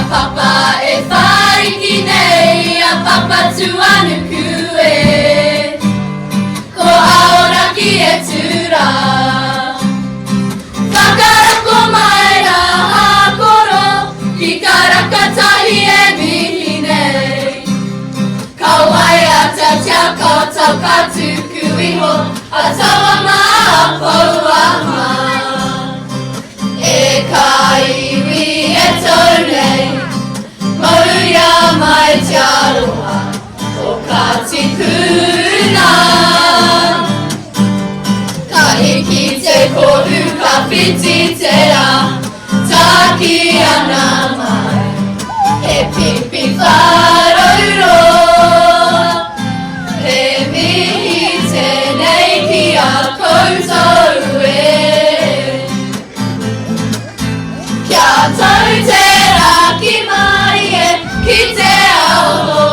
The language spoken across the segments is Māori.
papa e whariki nei a papa tuanuku e ko aoraki e tura whakarako mai ra hākoro ki ka rakatahi e mihi nei ka wai a tatia koutou ka tuku iho a tawa maa pou aha e ka iwi e tau nei Mauia mai te aroha o ka tikuna Ka hiki te kohu ka whiti te rā Taki ana mai he pipi wharauro He mihi tenei ki a koutou e Kia tau te raki mai e ki te aho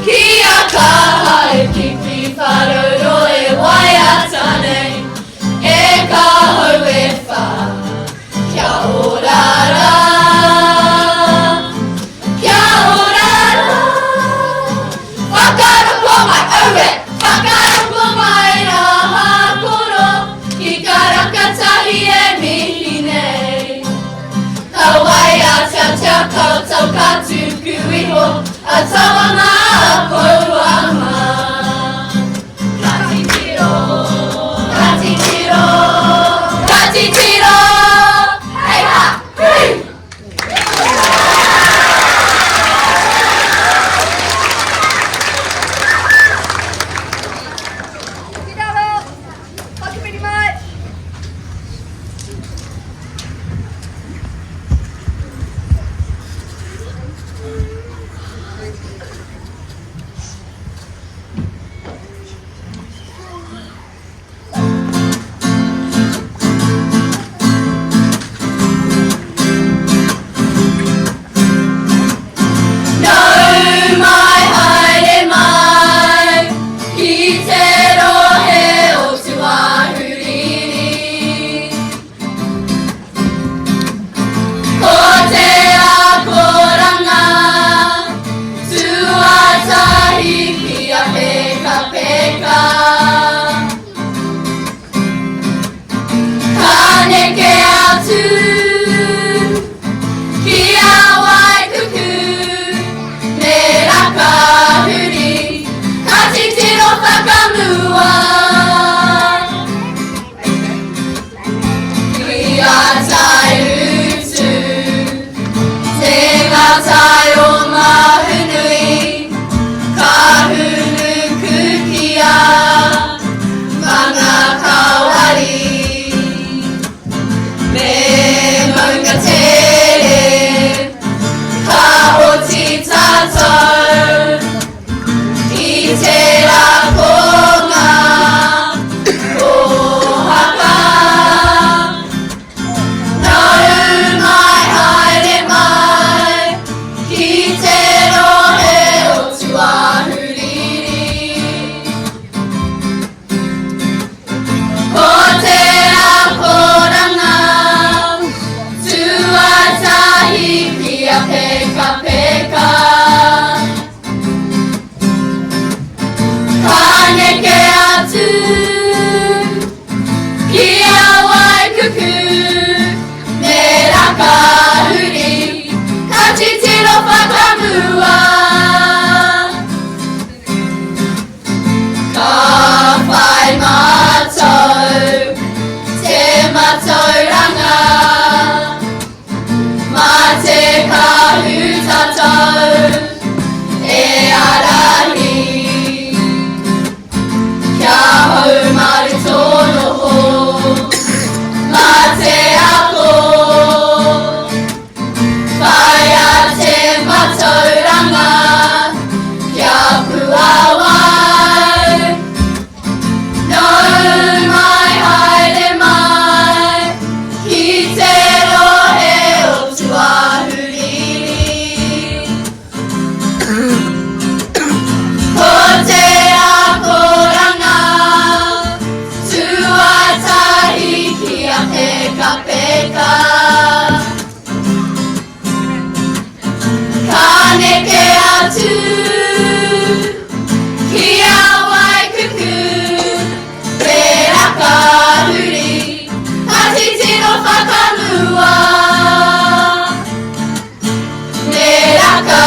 Kia ka hai pipi wharauro e wai ata nei E ka hau e wha Kia orara Kia orara Whakarako mai aue Whakarako mai ra hākoro Ki ka rakatahi e mihi nei Ka wai a tatia koutou ka tuku iho A tawa maa pou aha Ka titiro Ka titiro Ka titiro Hei ha hui Thank you very much. No mai haere mai Ki te rohe o tuahuriri Ko te akoranga Tuatahi ki a peka peka Ka neke atu Ki a waikuku Me raka huri Ka titiro whakamua Ki a tai utu Te ngatai o mahunui Ka hunu kukia Mana kawari Me maunga tere Ka hoti tātou I te rakonga Ko haka Nau mai haere mai Ki te rohe o tuahuriri Ko te akoranga Tuatahi ki a peka peka Ka neke atu Ki a waikuku Me raka huri Ka titiro whakamua Ka whai mātou Te mātauranga Mā te kahu tātou E arahi Kia hau mari tono ho Mā te ako Whai a te mātauranga Kia puawai No mai haere mai Ki te rohe o tuahuriri Ko te akoranga Tuatahi ki a peka peka tu Kia wai kuku Pera ka huri Hatiti no whakamua Pera ka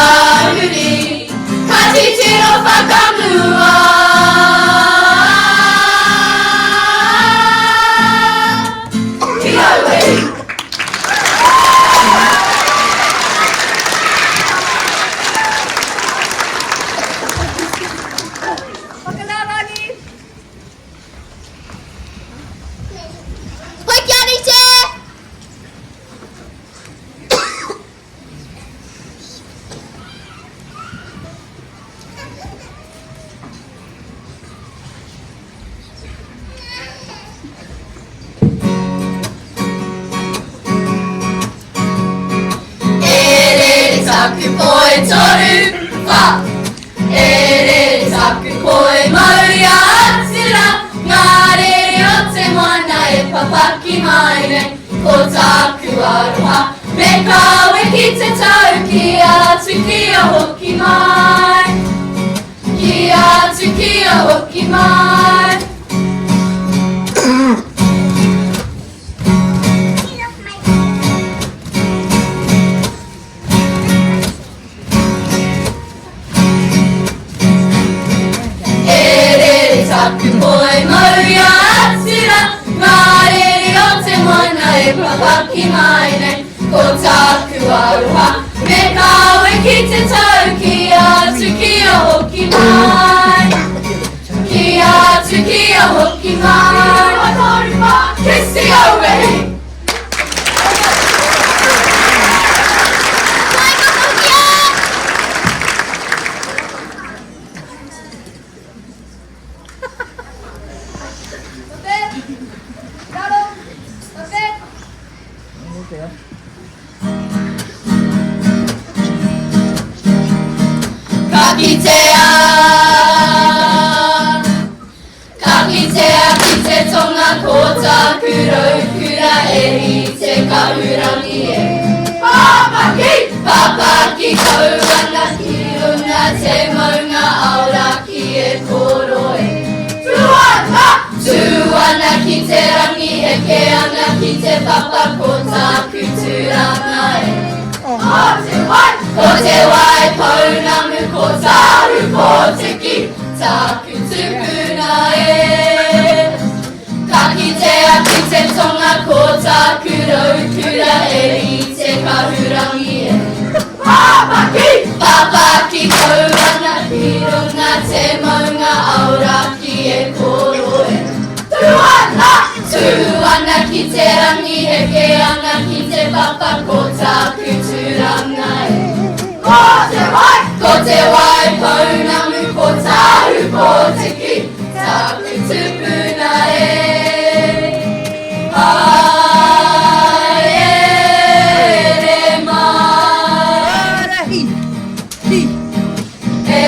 huri Hatiti no whakamua Kia wai Taku koe toru wha E taku koe mauri a atira Ngā rere o te moana e papaki mai nei Ko taku aroha me kawe ki te tau Ki atu ki a hoki mai Ki atu ki a hoki mai Taku koe mauri a atira Ngā rere o te moana e papaki mai nei Ko taku aroha me kawe ki te tau Ki atu ki a hoki mai Ki atu ki a hoki mai Watoru wha Kristi Auehi Kakitea ki te tonga ko taku raukura e hi te kahurangi e Papaki! Papaki kauana ki runga te maunga auraki e koroe Tuana! Tuana ki te rangi he ke ana ki te papa ko taku turanga e Ko te wai pounamu ko taru ko te ki Taku tupuna e Ka kitea ki te tonga ko taku raukura e i te kahurangi e Papaki! Papaki kauana ki runga te maunga auraki e koroe Tuana! Tuana ki te rangi he ke ana ki te papa ko taku turanga e Ko te wai pounamu ko taru ko te ki Taku tupuna e Haere mai E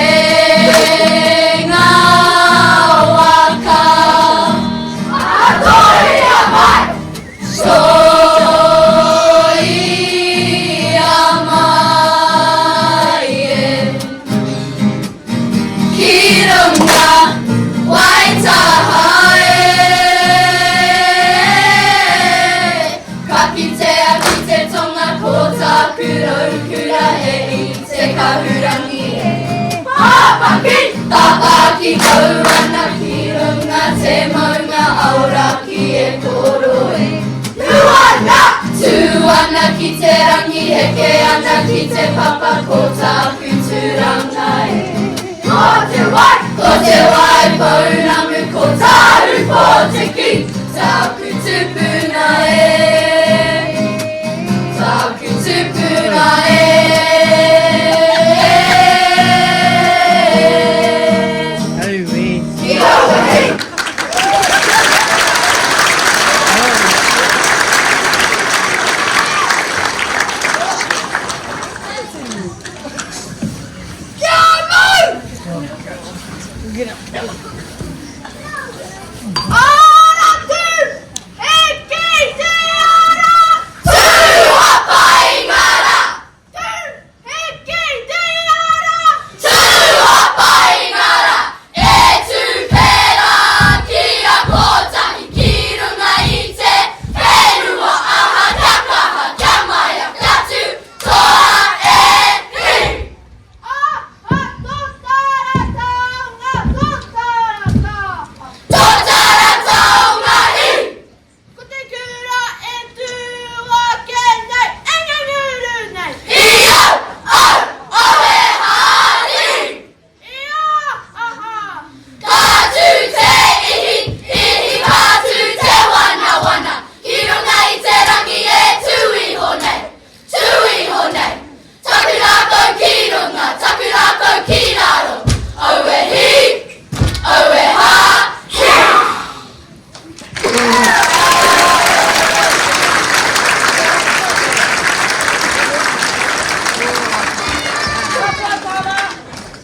ngā waka Atoria mai Soia mai e Ki runga waitaha e Ka kitea ki te tonga ko taku raukura e i te kahurangi e Papaki! Papaki kauana ki runga te maunga auraki e koroe Tuana! Tuana ki te rangi he ke ana ki te papa ko taku turanga e Ko te wai pounamu ko taru ko te ki Taku tupu